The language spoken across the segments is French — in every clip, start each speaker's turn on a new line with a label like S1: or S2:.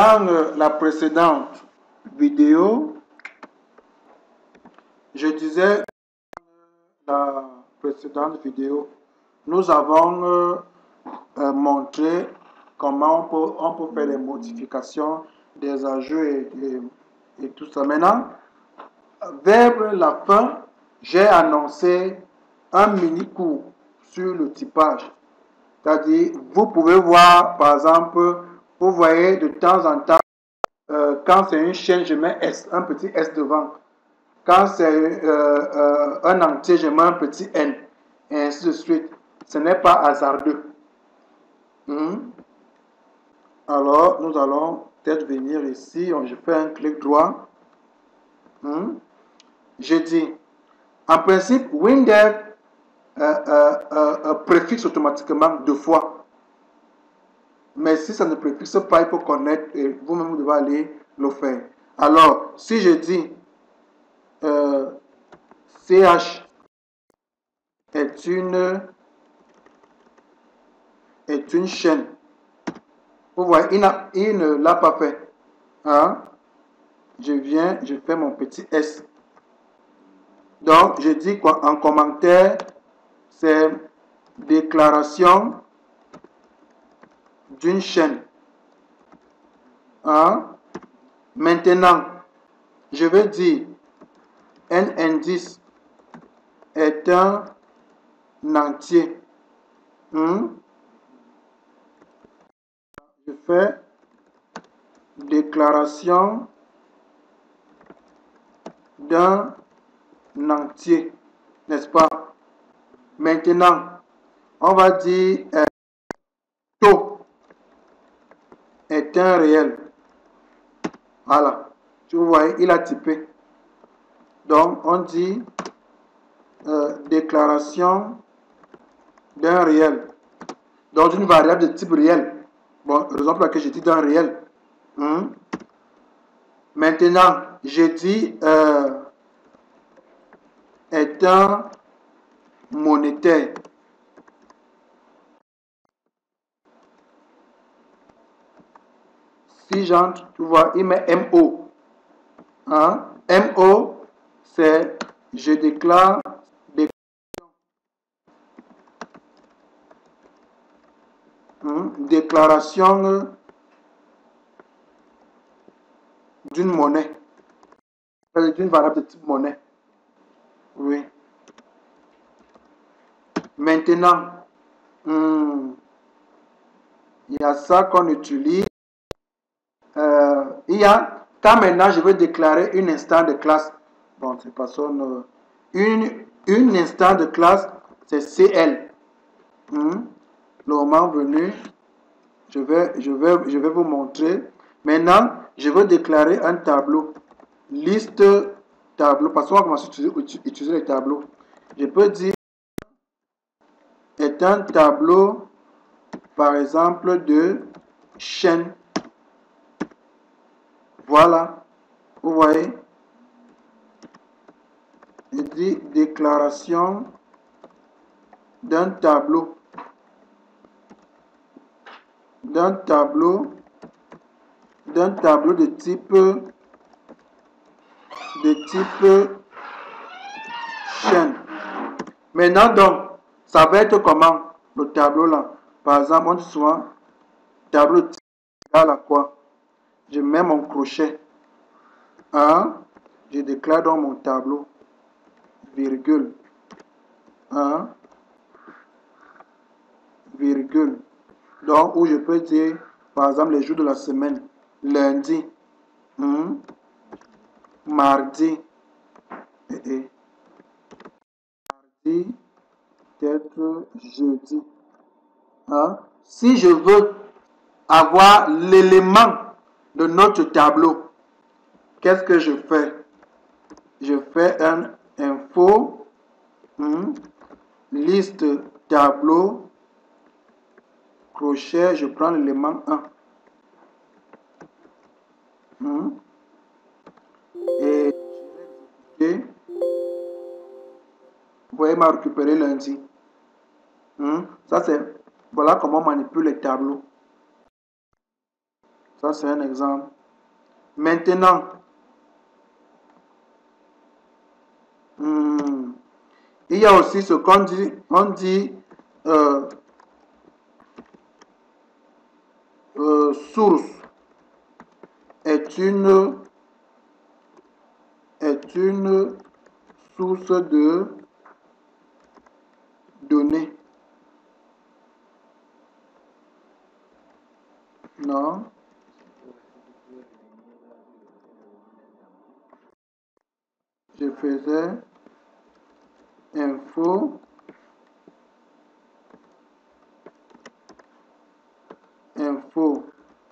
S1: Dans la précédente vidéo, je disais, la précédente vidéo, nous avons montré comment on peut faire des modifications, des ajouts et tout ça. Maintenant, vers la fin, j'ai annoncé un mini cours sur le typage. C'est-à-dire, vous pouvez voir, par exemple, vous voyez de temps en temps, quand c'est une chaîne, je mets S, un petit S devant. Quand c'est un entier, je mets un petit N, et ainsi de suite. Ce n'est pas hasardeux. Alors, nous allons peut-être venir ici. Je fais un clic droit. Je dis, en principe, WinDev préfixe automatiquement 2 fois. Mais si ça ne préfixe pas, il faut connaître et vous-même vous devez aller le faire. Alors, si je dis CH est une chaîne, vous voyez, il ne l'a pas fait. Hein? Je fais mon petit S. Donc, je dis quoi en commentaire, c'est déclaration d'une chaîne. Hein? Maintenant, je vais dire un indice est un entier. Je fais déclaration d'un entier, n'est-ce pas? Maintenant, on va dire taux est un réel. Voilà. Tu vois, il a typé. Donc, on dit déclaration d'un réel. Donc, d'une variable de type réel. Bon, raison pour laquelle je dis d'un réel. Maintenant, je dis est un monétaire. Si j'entre, tu vois, il met MO. Hein? MO, c'est je déclare déclaration d'une monnaie, d'une variable de type monnaie. Oui. Maintenant, il y a ça qu'on utilise. Il y a, quand maintenant je veux déclarer une instance de classe, bon, c'est pas son, une instance de classe, c'est CL. Le moment venu, je vais vous montrer. Maintenant, je veux déclarer un tableau. Liste tableau, parce qu'on va commencer à utiliser les tableaux. Je peux dire est un tableau, par exemple, de chaîne. Voilà. Vous voyez? Je dis déclaration d'un tableau. D'un tableau de type chaîne. Maintenant, donc, ça va être comment le tableau là? Par exemple, on dit souvent tableau type égal à quoi? Je mets mon crochet. Je déclare dans mon tableau, virgule. Virgule. Donc, où je peux dire, par exemple, les jours de la semaine. Lundi, mardi, mardi, peut-être jeudi. Si je veux avoir l'élément de notre tableau, qu'est-ce que je fais? Je fais un info, liste tableau, crochet, je prends l'élément 1. Et vous voyez, m'a récupéré lundi. Ça, c'est, voilà comment on manipule les tableaux. Ça, c'est un exemple. Maintenant, il y a aussi ce qu'on dit, source est une source de données. Non. Je faisais info,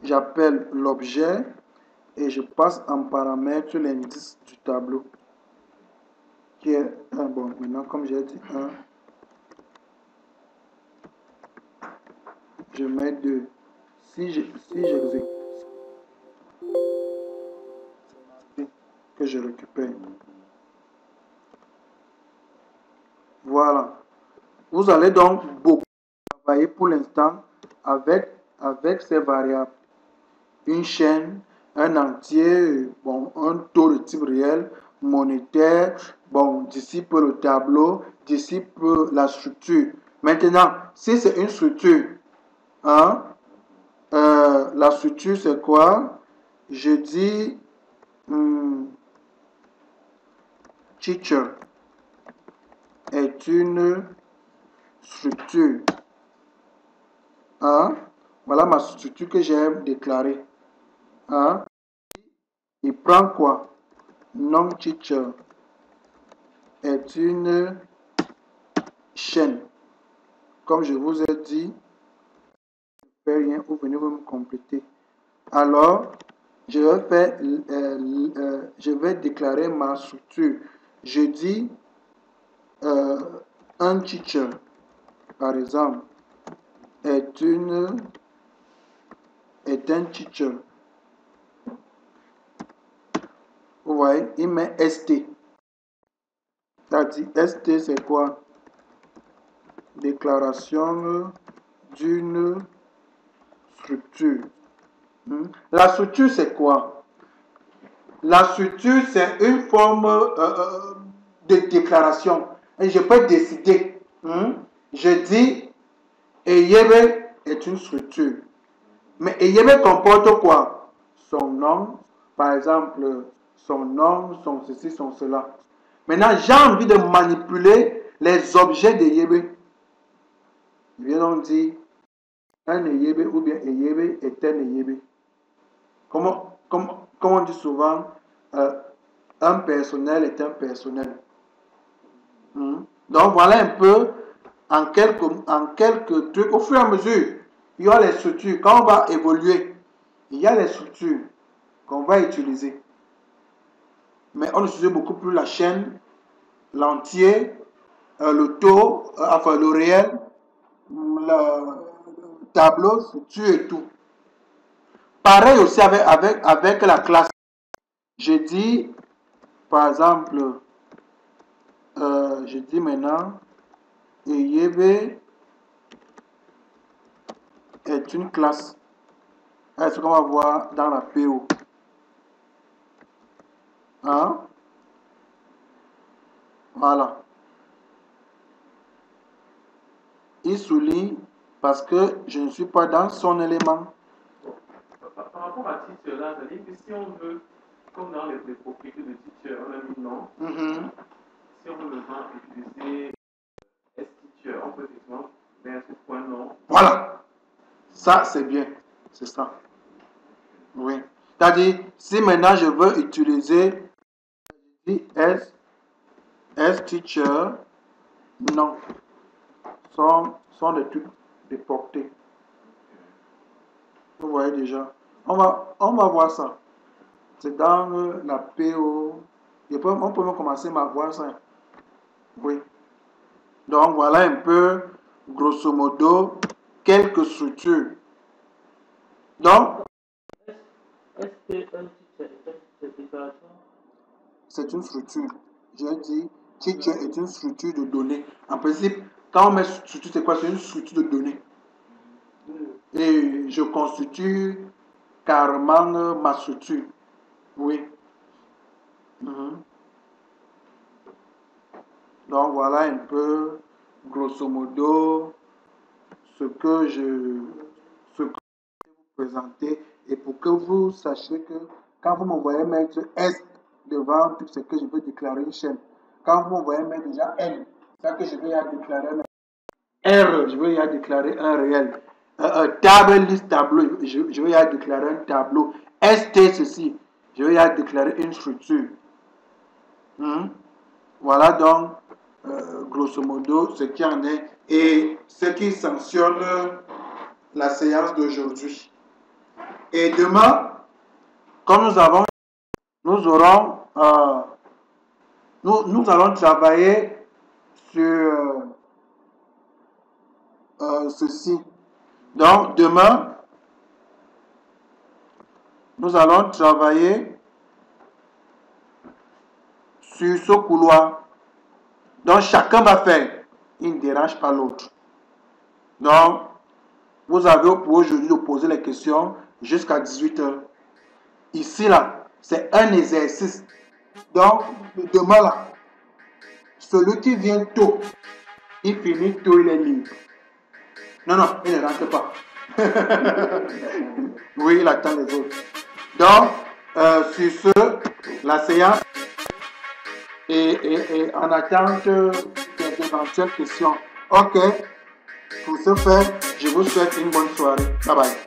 S1: j'appelle l'objet et je passe en paramètre l'indice du tableau qui est 1. Bon, maintenant comme j'ai dit 1, je mets 2. Si j'exécute, que je récupère. Voilà. Vous allez donc beaucoup travailler pour l'instant avec ces variables. Une chaîne, un entier, bon, un taux de type réel, monétaire, bon, dissipe le tableau, dissipe la structure. Maintenant, si c'est une structure, hein, la structure c'est quoi? Je dis teacher est une structure. Hein? Voilà ma structure que j'ai déclarée. Hein? Il prend quoi? Non-teacher est une chaîne. Comme je vous ai dit, je ne fais rien, vous venez vous me compléter. Alors, je vais déclarer ma structure. Je dis un teacher, par exemple, est un teacher. Vous voyez, il met ST. C'est-à-dire, ST, c'est quoi? Déclaration d'une structure. La structure, c'est quoi? La structure, c'est une forme de déclaration. Et je peux décider. Je dis, Eyebe est une structure. Mais Eyebe comporte quoi? Son nom, par exemple, son nom, son ceci, son cela. Maintenant, j'ai envie de manipuler les objets d'Eyebe. Je viens donc dire, un Eyebe ou bien Eyebe est un Eyebe. Comme on dit souvent, un personnel est un personnel. Donc voilà un peu en quelques trucs. Au fur et à mesure, il y a les structures. Quand on va évoluer, il y a les structures qu'on va utiliser. Mais on utilise beaucoup plus la chaîne, l'entier, le taux, enfin le réel, le tableau, structure et tout. Pareil aussi avec la classe. Je dis, par exemple, je dis maintenant, Eyebe est une classe. C'est ce qu'on va voir dans la PO. Hein? Voilà. Il souligne parce que je ne suis pas dans son élément.
S2: Par rapport à teacher là, c'est-à-dire que si on veut, comme dans les propriétés de teacher, on a mis non. Si on veut maintenant utiliser S-teacher, on peut effectivement mettre point non.
S1: Voilà. Ça, c'est bien. C'est ça. Oui. C'est-à-dire, si maintenant je veux utiliser S-teacher, non. Sont des trucs déportés. Vous voyez déjà. On va voir ça. C'est dans la PO. On peut même commencer à voir ça. Oui. Donc voilà un peu, grosso modo, quelques structures. Donc, c'est une structure. J'ai dit, teacher est une structure de données. En principe, quand on met structure, c'est quoi? C'est une structure de données. Et je constitue carrément ma structure. Oui. Donc voilà un peu, grosso modo, ce que je vais vous présenter, et pour que vous sachiez que quand vous me voyez mettre S devant tout ce que je veux déclarer une chaîne, quand vous me voyez mettre déjà N, c'est que je vais y déclarer un R, je vais y déclarer un réel. Table, liste, tableau, je vais y déclarer un tableau. ST, ceci, je vais y déclarer une structure. Voilà donc, grosso modo, ce qui en est et ce qui sanctionne la séance d'aujourd'hui. Et demain, comme nous allons travailler sur ceci. Donc, demain, nous allons travailler sur ce couloir. Donc, chacun va faire. Il ne dérange pas l'autre. Donc, vous avez pour aujourd'hui de poser les questions jusqu'à 18h. Ici, là, c'est un exercice. Donc, demain, là, celui qui vient tôt, il finit tôt, il est libre. Non, il ne rentre pas. Oui, il attend les autres. Donc, sur ce, la séance est en attente d'éventuelles questions. Ok, pour ce faire, je vous souhaite une bonne soirée. Bye bye.